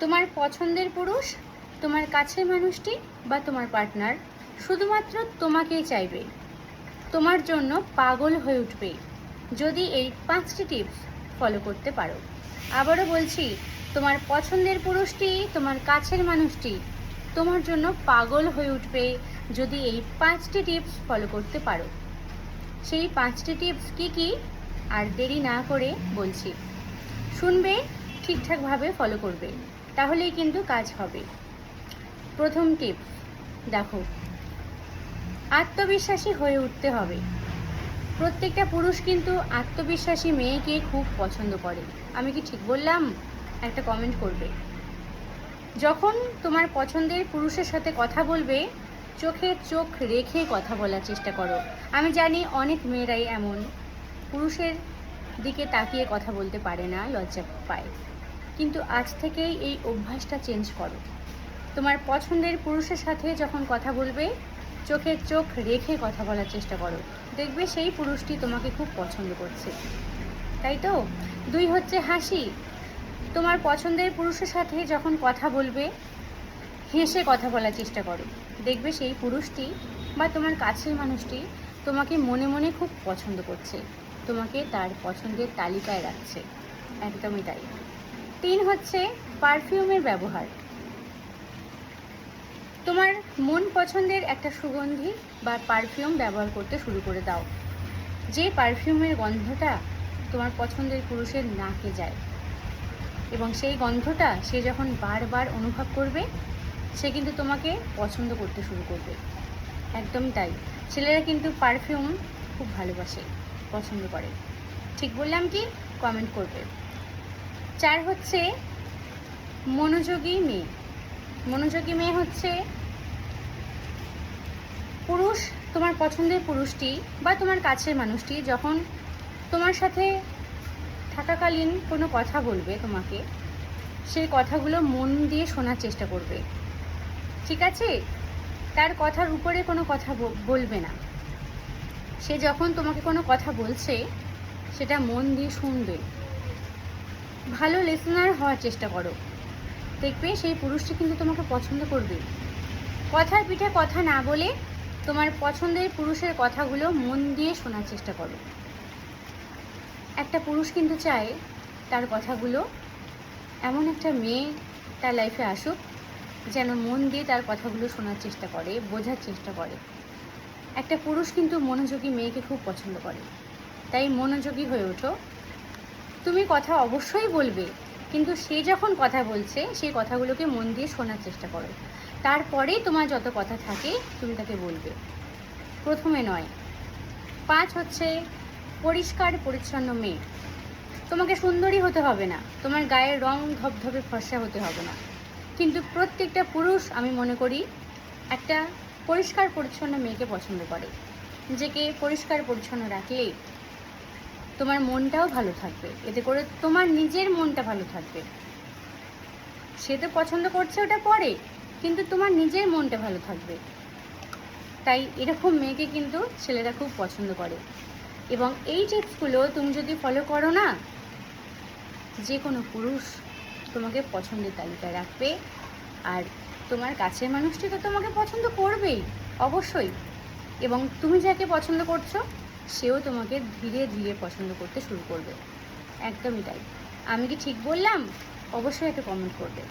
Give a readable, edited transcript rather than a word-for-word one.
তোমার পছন্দের পুরুষ, তোমার কাছের মানুষটি বা তোমার পার্টনার শুধুমাত্র তোমাকেই চাইবে, তোমার জন্য পাগল হয়ে উঠবে যদি এই 5টি টিপস ফলো করতে পারো। আবারও বলছি, তোমার পছন্দের পুরুষটি, তোমার কাছের মানুষটি তোমার জন্য পাগল হয়ে উঠবে যদি এই 5টি টিপস ফলো করতে পারো। সেই 5টি টিপস কি কি, আর দেরি না করে বলছি, শুনবে, ঠিকঠাকভাবে ফলো করবে, তাহলেই কিন্তু কাজ হবে। প্রথম টিপস দেখো, আত্মবিশ্বাসী হয়ে উঠতে হবে। প্রত্যেকটা পুরুষ কিন্তু আত্মবিশ্বাসী মেয়েকে খুব পছন্দ করে। আমি কি ঠিক বললাম? একটা কমেন্ট করবে। যখন তোমার পছন্দের পুরুষের সাথে কথা বলবে, চোখে চোখ রেখে কথা বলার চেষ্টা করো। আমি জানি অনেক মেয়েরাই এমন, পুরুষের দিকে তাকিয়ে কথা বলতে পারে না, লজ্জা পায়, কিন্তু আজ থেকেই এই অভ্যাসটা চেঞ্জ করো। তোমার পছন্দের পুরুষের সাথে যখন কথা বলবে, চোখে চোখ রেখে কথা বলার চেষ্টা করো, দেখবে সেই পুরুষটি তোমাকে খুব পছন্দ করছে, তাই তো? 2 হচ্ছে হাসি। তোমার পছন্দের পুরুষের সাথে যখন কথা বলবে, হেসে কথা বলার চেষ্টা করো, দেখবে সেই পুরুষটি বা তোমার কাছের মানুষটি তোমাকে মনে মনে খুব পছন্দ করছে, তোমাকে তার পছন্দের তালিকায় রাখছে। একদমই তাই। 3 হচ্ছে পারফিউমের ব্যবহার। তোমার মন পছন্দের একটা সুগন্ধি বা পারফিউম ব্যবহার করতে শুরু করে দাও, যে পারফিউমের গন্ধটা তোমার পছন্দের পুরুষের নাকে যায়, এবং সেই গন্ধটা সে যখন বারবার অনুভব করবে, সে কিন্তু তোমাকে পছন্দ করতে শুরু করবে। একদম তাই, ছেলেরা কিন্তু পারফিউম খুব ভালোবাসে, পছন্দ করে। ঠিক বললাম কি? কমেন্ট করবে। 4 হচ্ছে মনোযোগী মেয়ে। মনোযোগী মেয়ে হচ্ছে পুরুষ, তোমার পছন্দের পুরুষটি বা তোমার কাছের মানুষটি যখন তোমার সাথে থাকাকালীন কোনো কথা বলবে তোমাকে, সেই কথাগুলো মন দিয়ে শোনার চেষ্টা করবে, ঠিক আছে? তার কথার উপরে কোনো কথা বলবে না। সে যখন তোমাকে কোনো কথা বলছে, সেটা মন দিয়ে শুনবে। ভালো লিসেনার হওয়ার চেষ্টা করো, দেখবে সেই পুরুষটি কিন্তু তোমাকে পছন্দ করবে। কথার পিঠে কথা না বলে তোমার পছন্দের পুরুষের কথাগুলো মন দিয়ে শোনার চেষ্টা করো। একটা পুরুষ কিন্তু চায় তার কথাগুলো এমন একটা মেয়ে তার লাইফে আসুক, যেন মন দিয়ে তার কথাগুলো শোনার চেষ্টা করে, বোঝার চেষ্টা করে। একটা পুরুষ কিন্তু মনোযোগী মেয়েকে খুব পছন্দ করে, তাই মনোযোগী হয়ে ওঠো। তুমি কথা অবশ্যই বলবে, কিন্তু সে যখন কথা বলছে সেই কথাগুলোকে মন দিয়ে শোনার চেষ্টা করো, তারপরে তোমার যত কথা থাকে তুমি তাকে বলবে, প্রথমে নয়। 5 হচ্ছে পরিষ্কার পরিচ্ছন্ন মেয়ে। তোমাকে সুন্দরী হতে হবে না, তোমার গায়ের রং ধবধবে ফর্সা হতে হবে না, কিন্তু প্রত্যেকটা পুরুষ আমি মনে করি একটা পরিষ্কার পরিচ্ছন্ন মেয়েকে পছন্দ করে। নিজেকে পরিষ্কার পরিচ্ছন্ন রাখলেই তোমার মনটাও ভালো থাকবে, এতে করে তোমার নিজের মনটা ভালো থাকবে। সে তো পছন্দ করছে ওটা পরে, কিন্তু তোমার নিজের মনটা ভালো থাকবে। তাই এরকম মেয়েকে কিন্তু ছেলেরা খুব পছন্দ করে, এবং এই টিপসগুলো তুমি যদি ফলো করো না, যে কোনো পুরুষ তোমাকে পছন্দের তালিকায় রাখবে, আর তোমার কাছের মানুষটি তো তোমাকে পছন্দ করবেই অবশ্যই, এবং তুমি যাকে পছন্দ করছো সেও তোমাকে ধীরে ধীরে পছন্দ করতে শুরু করবে। একদমই তাই। আমি কি ঠিক বললাম? অবশ্যই একটা কমেন্ট করবে।